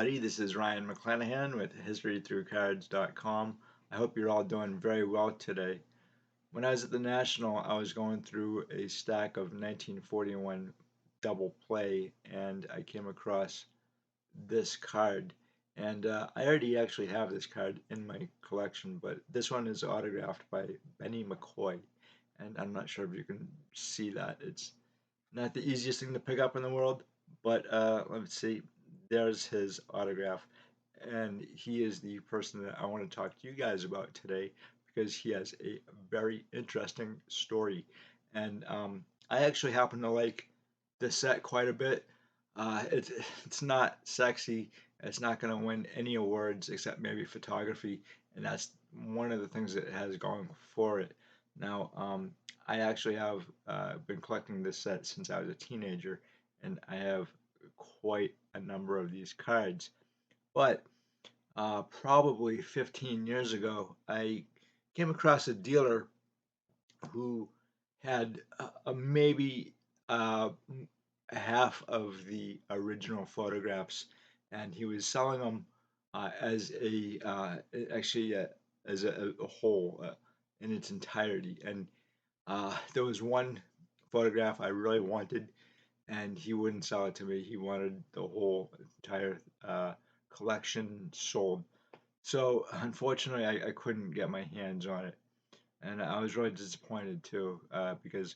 everybody. This is Ryan McClanahan with HistoryThroughCards.com. I hope you're all doing very well today. When I was at the National, I was going through a stack of 1941 double play, and I came across this card. And I already actually have this card in my collection, but this one is autographed by Benny McCoy. And I'm not sure if you can see that. It's not the easiest thing to pick up in the world, but let's see. There's his autograph, and he is the person that I want to talk to you guys about today because he has a very interesting story, and I actually happen to like this set quite a bit. It's not sexy. It's not going to win any awards except maybe photography, and that's one of the things that it has going for it. Now, I actually have been collecting this set since I was a teenager, and I have quite a number of these cards. But probably 15 years ago, I came across a dealer who had maybe half of the original photographs, and he was selling them as a actually as a whole in its entirety. And there was one photograph I really wanted, and he wouldn't sell it to me. He wanted the whole entire collection sold. So unfortunately, I couldn't get my hands on it, and I was really disappointed too, because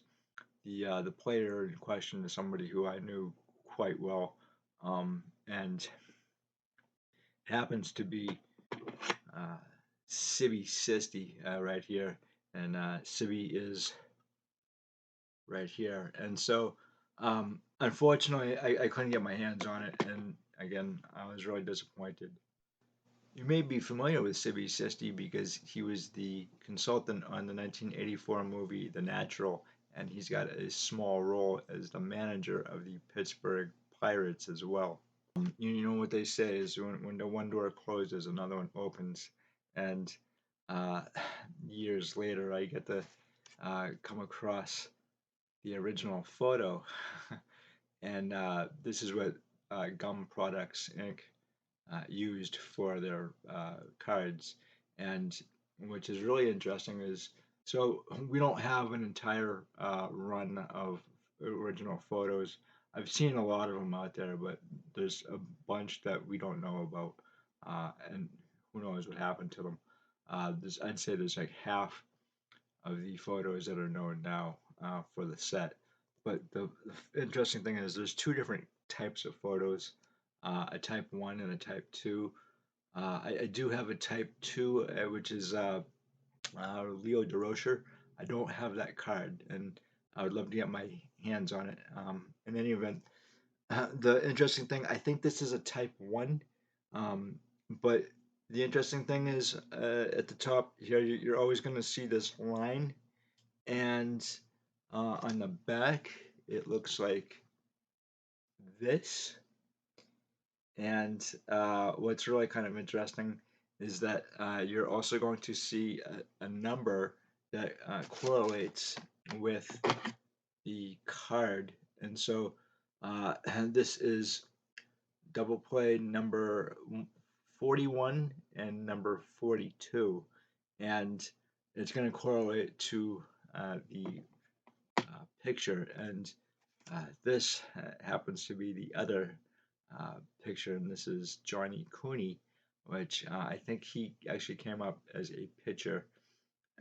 the player in question is somebody who I knew quite well, and happens to be uh, Sibby Sisti right here, and Sibby is right here. And so, unfortunately, I couldn't get my hands on it, and again, I was really disappointed. You may be familiar with Sibby Sisti because he was the consultant on the 1984 movie The Natural, and he's got a small role as the manager of the Pittsburgh Pirates as well. You know what they say is when the one door closes, another one opens, and uh, years later, I get to come across the original photo, and this is what Gum Products Inc. Used for their cards. And which is really interesting is so we don't have an entire run of original photos. I've seen a lot of them out there, but there's a bunch that we don't know about, and who knows what happened to them. I'd say there's like half of the photos that are known now for the set. But the interesting thing is there's two different types of photos, a type 1 and a type 2. I do have a type 2, which is Leo DeRocher. I don't have that card, and I would love to get my hands on it. In any event, the interesting thing, I think this is a type 1, um, but the interesting thing is at the top here, you're always going to see this line, and on the back, it looks like this. And what's really kind of interesting is that you're also going to see a number that correlates with the card. And so and this is double play number 41 and number 42. And it's going to correlate to the picture. And this happens to be the other picture, and this is Johnny Cooney, which I think he actually came up as a pitcher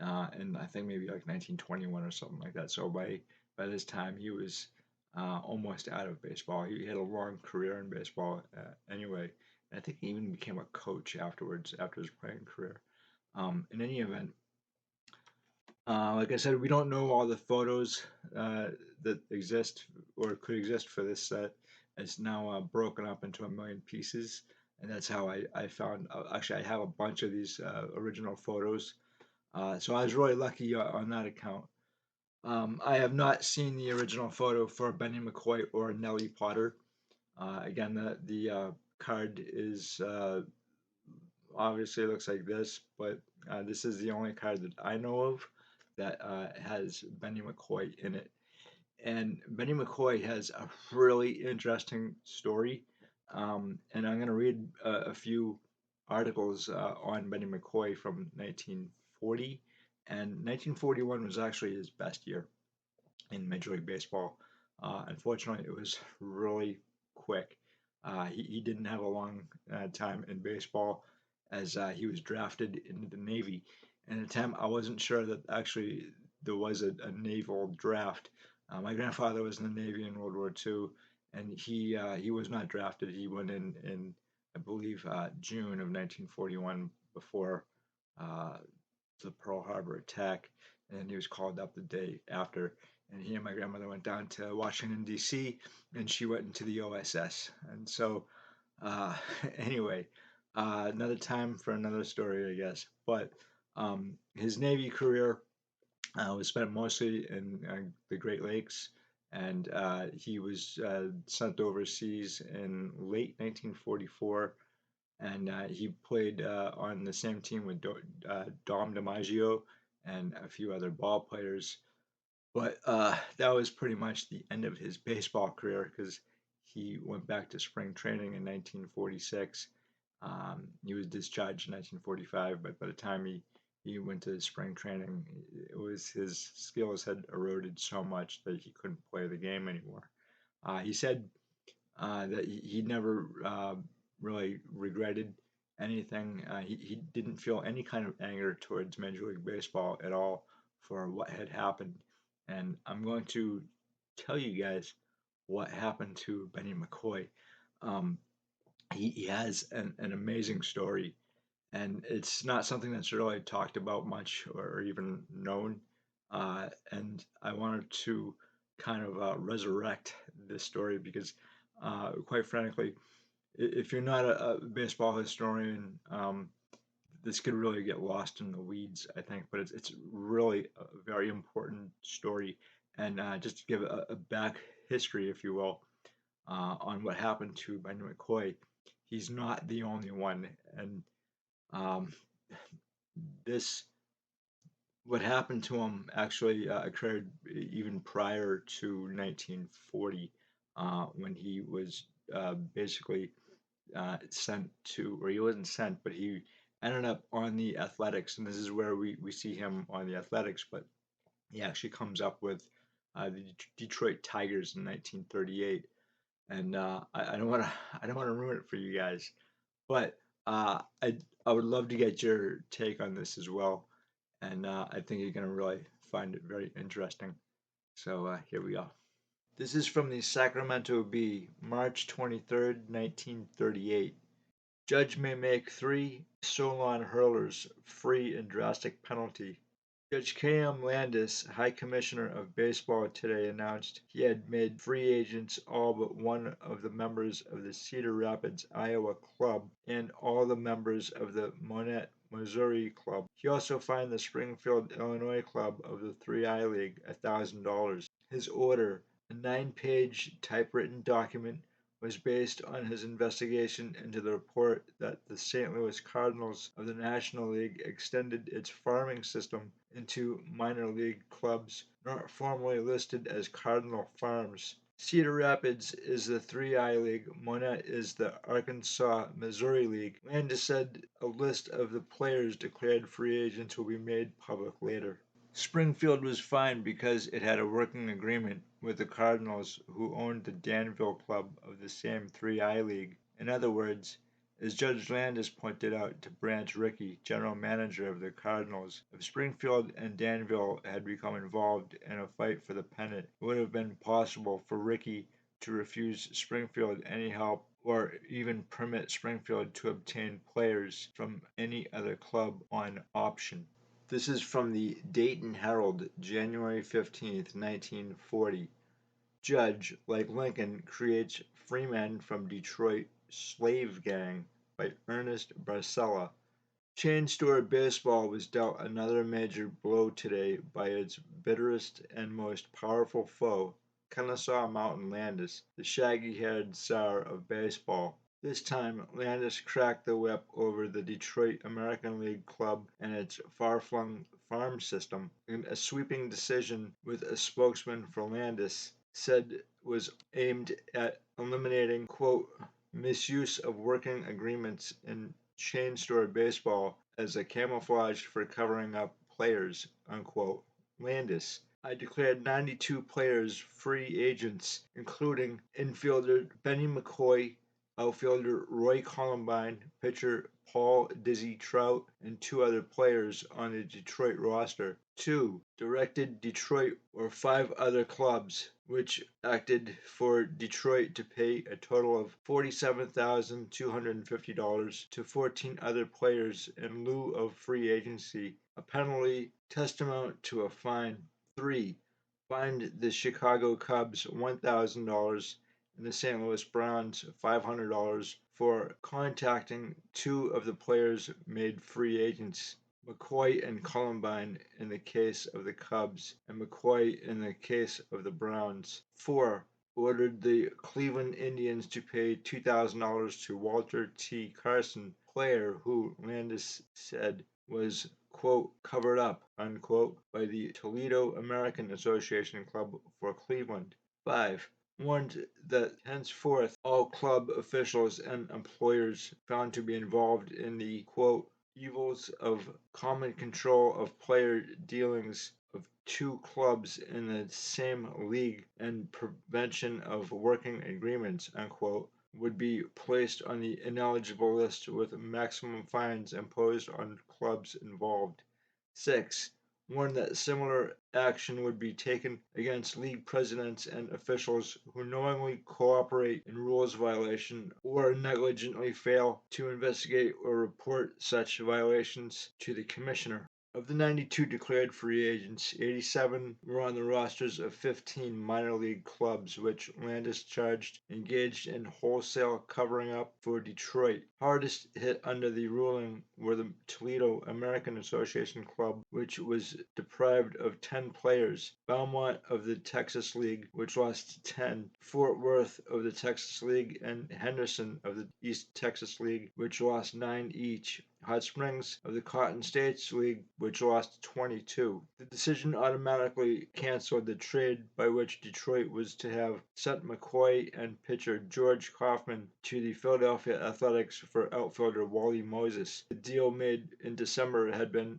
in I think maybe like 1921 or something like that. So by this time he was almost out of baseball. He had a long career in baseball anyway. And I think he even became a coach afterwards after his playing career. In any event, like I said, we don't know all the photos that exist or could exist for this set. It's now broken up into a million pieces, and that's how I found. Actually, I have a bunch of these original photos, so I was really lucky on that account. I have not seen the original photo for Benny McCoy or Nellie Potter. Again, the card is obviously looks like this, but this is the only card that I know of that has Benny McCoy in it. And Benny McCoy has a really interesting story. And I'm going to read a few articles on Benny McCoy from 1940. And 1941 was actually his best year in Major League Baseball. Unfortunately, it was really quick. He didn't have a long time in baseball as he was drafted into the Navy. And at the time, I wasn't sure that actually there was a naval draft. My grandfather was in the Navy in World War II, and he was not drafted. He went in I believe June of 1941 before uh, the Pearl Harbor attack, and he was called up the day after. And he and my grandmother went down to Washington D.C. and she went into the OSS. And so, uh, anyway, another time for another story, I guess. But his Navy career was spent mostly in the Great Lakes, and he was sent overseas in late 1944, and he played on the same team with Dom DiMaggio and a few other ball players. But that was pretty much the end of his baseball career because he went back to spring training in 1946. He was discharged in 1945, but by the time he went to spring training, it was his skills had eroded so much that he couldn't play the game anymore. He said that he never really regretted anything. He didn't feel any kind of anger towards Major League Baseball at all for what had happened. And I'm going to tell you guys what happened to Benny McCoy. Um, he has an amazing story, and it's not something that's really talked about much or even known. And I wanted to kind of resurrect this story because, quite frankly, if you're not a baseball historian, this could really get lost in the weeds, I think. But it's really a very important story, and just to give a back history, if you will, on what happened to Benny McCoy, he's not the only one, and um, this what happened to him actually occurred even prior to 1940, when he was basically sent to, or he wasn't sent, but he ended up on the Athletics, and this is where we see him on the Athletics, but he actually comes up with the Detroit Tigers in 1938, and I don't want to I don't want to ruin it for you guys, but I would love to get your take on this as well, and I think you're gonna really find it very interesting. So here we go. This is from the Sacramento Bee, March 23rd, 1938. Judge may make 3 Solon hurlers free in drastic penalty. Judge K.M. Landis, High Commissioner of Baseball, today announced he had made free agents all but one of the members of the Cedar Rapids, Iowa club and all the members of the Monett, Missouri club. He also fined the Springfield, Illinois club of the 3I League $1,000. His order, a 9-page typewritten document, was based on his investigation into the report that the St. Louis Cardinals of the National League extended its farming system into minor league clubs not formally listed as Cardinal Farms. Cedar Rapids is the 3I League, Monett is the Arkansas Missouri League. Landis said a list of the players declared free agents will be made public later. Springfield was fined because it had a working agreement with the Cardinals, who owned the Danville club of the same 3I League. In other words, as Judge Landis pointed out to Branch Rickey, general manager of the Cardinals, if Springfield and Danville had become involved in a fight for the pennant, it would have been possible for Rickey to refuse Springfield any help or even permit Springfield to obtain players from any other club on option. This is from the Dayton Herald, January 15th, 1940. Judge, like Lincoln, creates Freemen from Detroit Slave Gang by Ernest Barcella. Chain store baseball was dealt another major blow today by its bitterest and most powerful foe, Kennesaw Mountain Landis, the shaggy-haired czar of baseball. This time, Landis cracked the whip over the Detroit American League club and its far-flung farm system in a sweeping decision with a spokesman for Landis said was aimed at eliminating, quote, misuse of working agreements in chain store baseball as a camouflage for covering up players, unquote. Landis. I declared 92 players free agents, including infielder Benny McCoy, outfielder Roy Columbine, pitcher Paul Dizzy Trout, and two other players on the Detroit roster. 2. Directed Detroit or five other clubs, which acted for Detroit to pay a total of $47,250 to 14 other players in lieu of free agency, a penalty tantamount to a fine. 3. Fined the Chicago Cubs $1,000 and the St. Louis Browns $500 for contacting two of the players made free agents, McCoy and Columbine in the case of the Cubs, and McCoy in the case of the Browns. 4. Ordered the Cleveland Indians to pay $2,000 to Walter T. Carson, player who Landis said was, quote, covered up, unquote, by the Toledo American Association Club for Cleveland. 5. Warned that henceforth all club officials and employers found to be involved in the, quote, evils of common control of player dealings of two clubs in the same league and prevention of working agreements, unquote, would be placed on the ineligible list with maximum fines imposed on clubs involved. 6. Warned that similar action would be taken against league presidents and officials who knowingly cooperate in rules violation or negligently fail to investigate or report such violations to the commissioner. Of the 92 declared free agents, 87 were on the rosters of 15 minor league clubs, which Landis charged engaged in wholesale covering up for Detroit. Hardest hit under the ruling were the Toledo American Association Club, which was deprived of 10 players, Belmont of the Texas League, which lost 10, Fort Worth of the Texas League, and Henderson of the East Texas League, which lost 9 each. Hot Springs of the Cotton States League, which lost 22. The decision automatically canceled the trade by which Detroit was to have sent McCoy and pitcher George Kaufman to the Philadelphia Athletics for outfielder Wally Moses. The deal made in December had been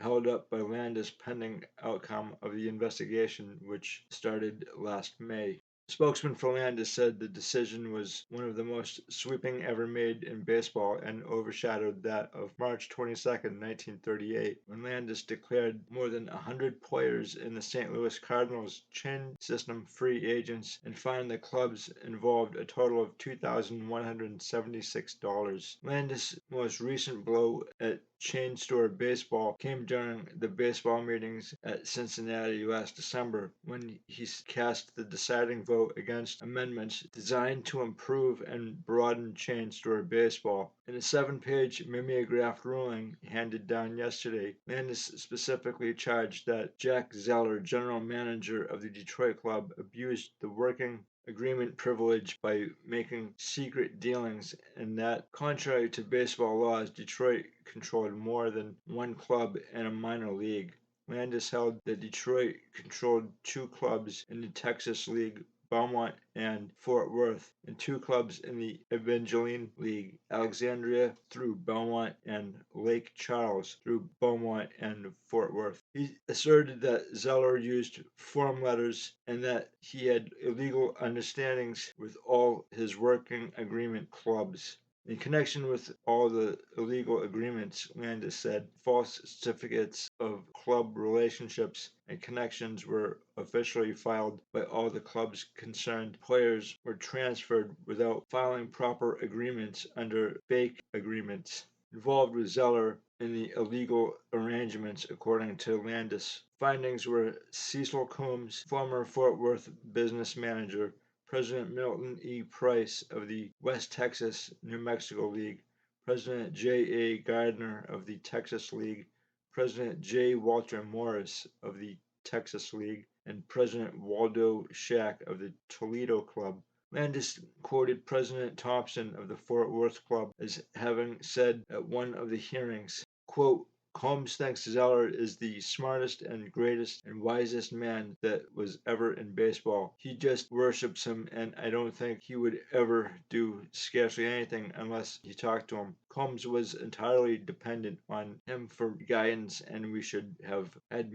held up by Landis pending outcome of the investigation, which started last May. Spokesman for Landis said the decision was one of the most sweeping ever made in baseball and overshadowed that of March 22, 1938, when Landis declared more than 100 players in the St. Louis Cardinals chain system free agents and fined the clubs involved a total of $2,176. Landis' most recent blow at chain store baseball came during the baseball meetings at Cincinnati last December, when he cast the deciding vote against amendments designed to improve and broaden chain store baseball. In a 7-page mimeographed ruling handed down yesterday, Landis specifically charged that Jack Zeller, general manager of the Detroit club, abused the working agreement privilege by making secret dealings, and that, contrary to baseball laws, Detroit controlled more than one club in a minor league. Landis held that Detroit controlled two clubs in the Texas League, Belmont and Fort Worth, and two clubs in the Evangeline League, Alexandria through Belmont and Lake Charles through Beaumont and Fort Worth. He asserted that Zeller used form letters and that he had illegal understandings with all his working agreement clubs. In connection with all the illegal agreements, Landis said false certificates of club relationships and connections were officially filed by all the clubs concerned. Players were transferred without filing proper agreements under fake agreements. Involved with Zeller in the illegal arrangements, according to Landis. Findings were Cecil Coombs, former Fort Worth business manager, President Milton E. Price of the West Texas, New Mexico League, President J. A. Gardner of the Texas League, President J. Walter Morris of the Texas League, and President Waldo Shack of the Toledo Club. Landis quoted President Thompson of the Fort Worth Club as having said at one of the hearings, quote, Combs thinks Zeller is the smartest and greatest and wisest man that was ever in baseball. He just worships him, and I don't think he would ever do scarcely anything unless he talked to him. Combs was entirely dependent on him for guidance, and we should have had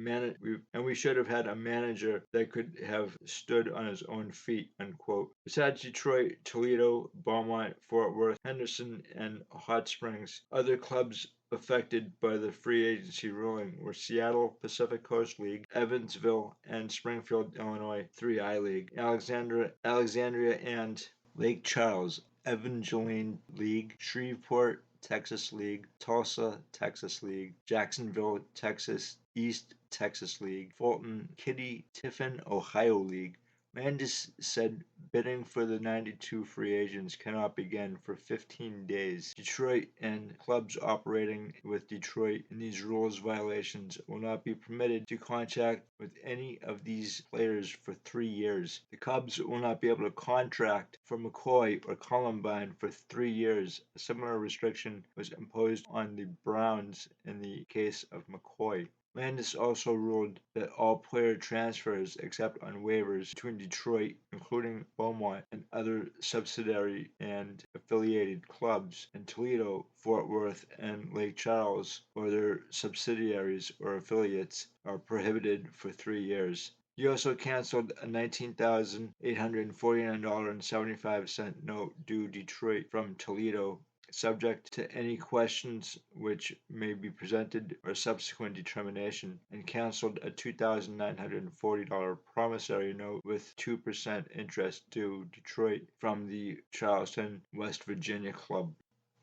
a manager that could have stood on his own feet. Unquote. Besides Detroit, Toledo, Beaumont, Fort Worth, Henderson, and Hot Springs, other clubs affected by the free agency ruling were Seattle Pacific Coast League, Evansville, and Springfield, Illinois 3I League, Alexandria and Lake Charles Evangeline League, Shreveport, Texas League, Tulsa, Texas League, Jacksonville, Texas East Texas League, Fulton, Kitty, Tiffin, Ohio League. Landis said bidding for the 92 free agents cannot begin for 15 days. Detroit and clubs operating with Detroit in these rules violations will not be permitted to contract with any of these players for 3 years. The Cubs will not be able to contract for McCoy or Columbine for 3 years. A similar restriction was imposed on the Browns in the case of McCoy. Landis also ruled that all player transfers except on waivers between Detroit, including Beaumont and other subsidiary and affiliated clubs, and Toledo, Fort Worth, and Lake Charles, or their subsidiaries or affiliates, are prohibited for 3 years. He also canceled a $19,849.75 note due Detroit from Toledo, subject to any questions which may be presented or subsequent determination, and canceled a $2,940 promissory note with 2% interest due Detroit from the Charleston, West Virginia club.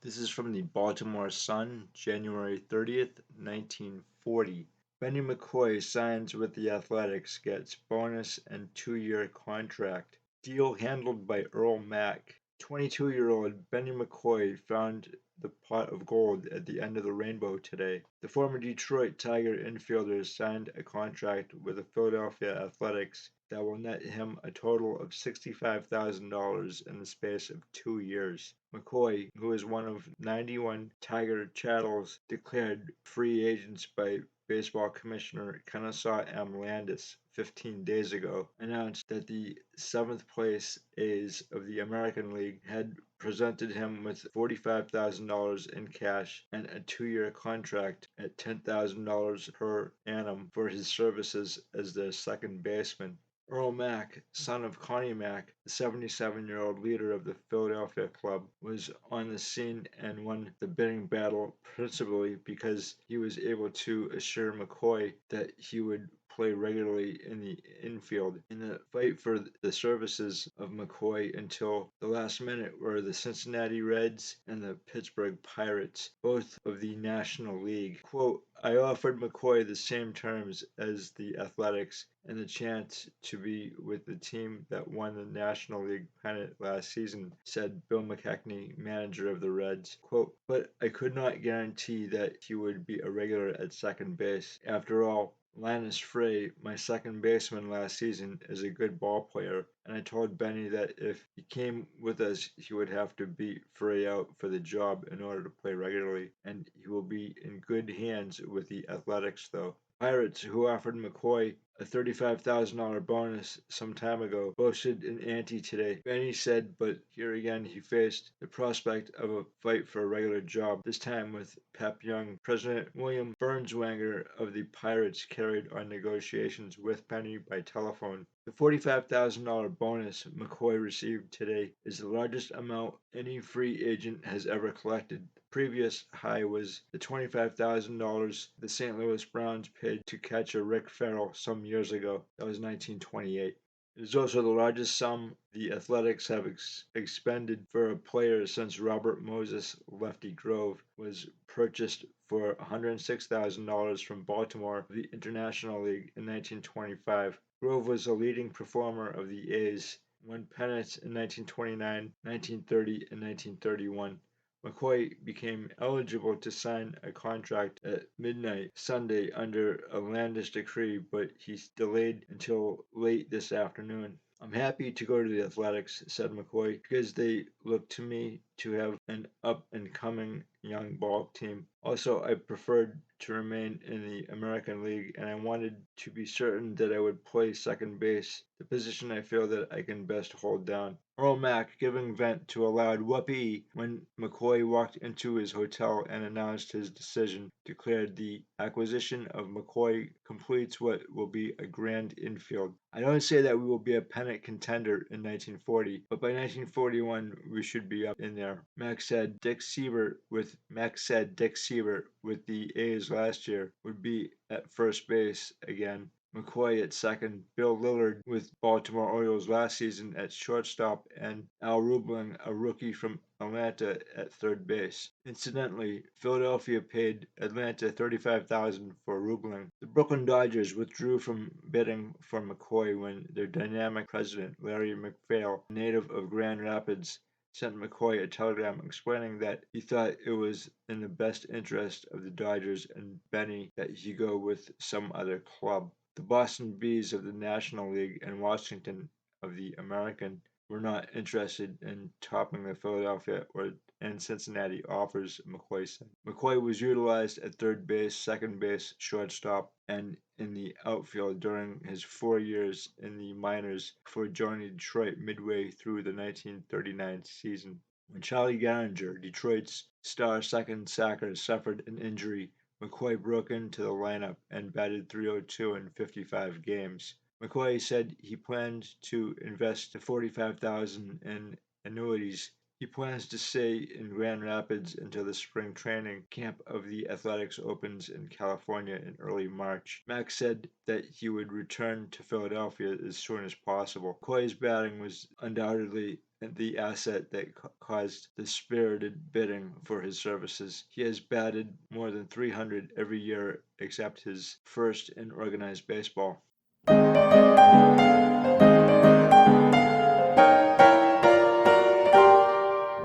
This is from the Baltimore Sun, January 30th, 1940. Benny McCoy signs with the Athletics, gets bonus and 2-year contract. Deal handled by Earl Mack. 22-year-old Benny McCoy found the pot of gold at the end of the rainbow today. The former Detroit Tiger infielder signed a contract with the Philadelphia Athletics that will net him a total of $65,000 in the space of 2 years. McCoy, who is one of 91 Tiger chattels declared free agents by Baseball Commissioner Kennesaw M. Landis 15 days ago, announced that the 7th place A's of the American League had presented him with $45,000 in cash and a 2-year contract at $10,000 per annum for his services as their second baseman. Earl Mack, son of Connie Mack, the 77-year-old leader of the Philadelphia club, was on the scene and won the bidding battle principally because he was able to assure McCoy that he would play regularly in the infield. In the fight for the services of McCoy until the last minute were the Cincinnati Reds and the Pittsburgh Pirates, both of the National League. Quote, I offered McCoy the same terms as the Athletics and the chance to be with the team that won the National League pennant last season, said Bill McKechnie, manager of the Reds. Quote, but I could not guarantee that he would be a regular at second base. After all, Linus Frey, my second baseman last season, is a good ball player, and I told Benny that if he came with us, he would have to beat Frey out for the job in order to play regularly, and he will be in good hands with the Athletics, though. Pirates, who offered McCoy a $35,000 bonus some time ago, boasted an ante today. Benny said, but here again he faced the prospect of a fight for a regular job, this time with Pep Young. President William Burnswanger of the Pirates carried on negotiations with Benny by telephone. The $45,000 bonus McCoy received today is the largest amount any free agent has ever collected. The previous high was the $25,000 the St. Louis Browns paid to catcher Rick Ferrell some years ago. That was 1928. It is also the largest sum the Athletics have expended for a player since Robert Moses Lefty Grove was purchased for $106,000 from Baltimore for the International League in 1925. Grove was a leading performer of the A's, won pennants in 1929, 1930, and 1931. McCoy became eligible to sign a contract at midnight Sunday under a Landis decree, but he's delayed until late this afternoon. I'm happy to go to the Athletics, said McCoy, because they looked to me to have an up and coming young ball team. Also, I preferred to remain in the American League and I wanted to be certain that I would play second base, the position I feel that I can best hold down. Earl Mack giving vent to a loud whoopee when McCoy walked into his hotel and announced his decision, declared the acquisition of McCoy completes what will be a grand infield. I don't say that we will be a pennant contender in 1940, but by 1941 we should be up in there. Max said with the A's last year would be at first base again. McCoy at second, Bill Lillard with Baltimore Orioles last season at shortstop, and Al Rubling, a rookie from Atlanta, at third base. Incidentally, Philadelphia paid Atlanta $35,000 for Rubling. The Brooklyn Dodgers withdrew from bidding for McCoy when their dynamic president, Larry McPhail, a native of Grand Rapids, sent McCoy a telegram explaining that he thought it was in the best interest of the Dodgers and Benny that he go with some other club. The Boston Bees of the National League and Washington of the American were not interested in topping the Philadelphia and Cincinnati offers, McCoy said. McCoy was utilized at third base, second base, shortstop, and in the outfield during his 4 years in the minors before joining Detroit midway through the 1939 season. When Charlie Gehringer, Detroit's star second sacker, suffered an injury, McCoy broke into the lineup and batted .302 in 55 games. McCoy said he planned to invest the $45,000 in annuities. He plans to stay in Grand Rapids until the spring training camp of the Athletics opens in California in early March. Max said that he would return to Philadelphia as soon as possible. McCoy's batting was undoubtedly the asset that caused the spirited bidding for his services. He has batted more than .300 every year except his first in organized baseball.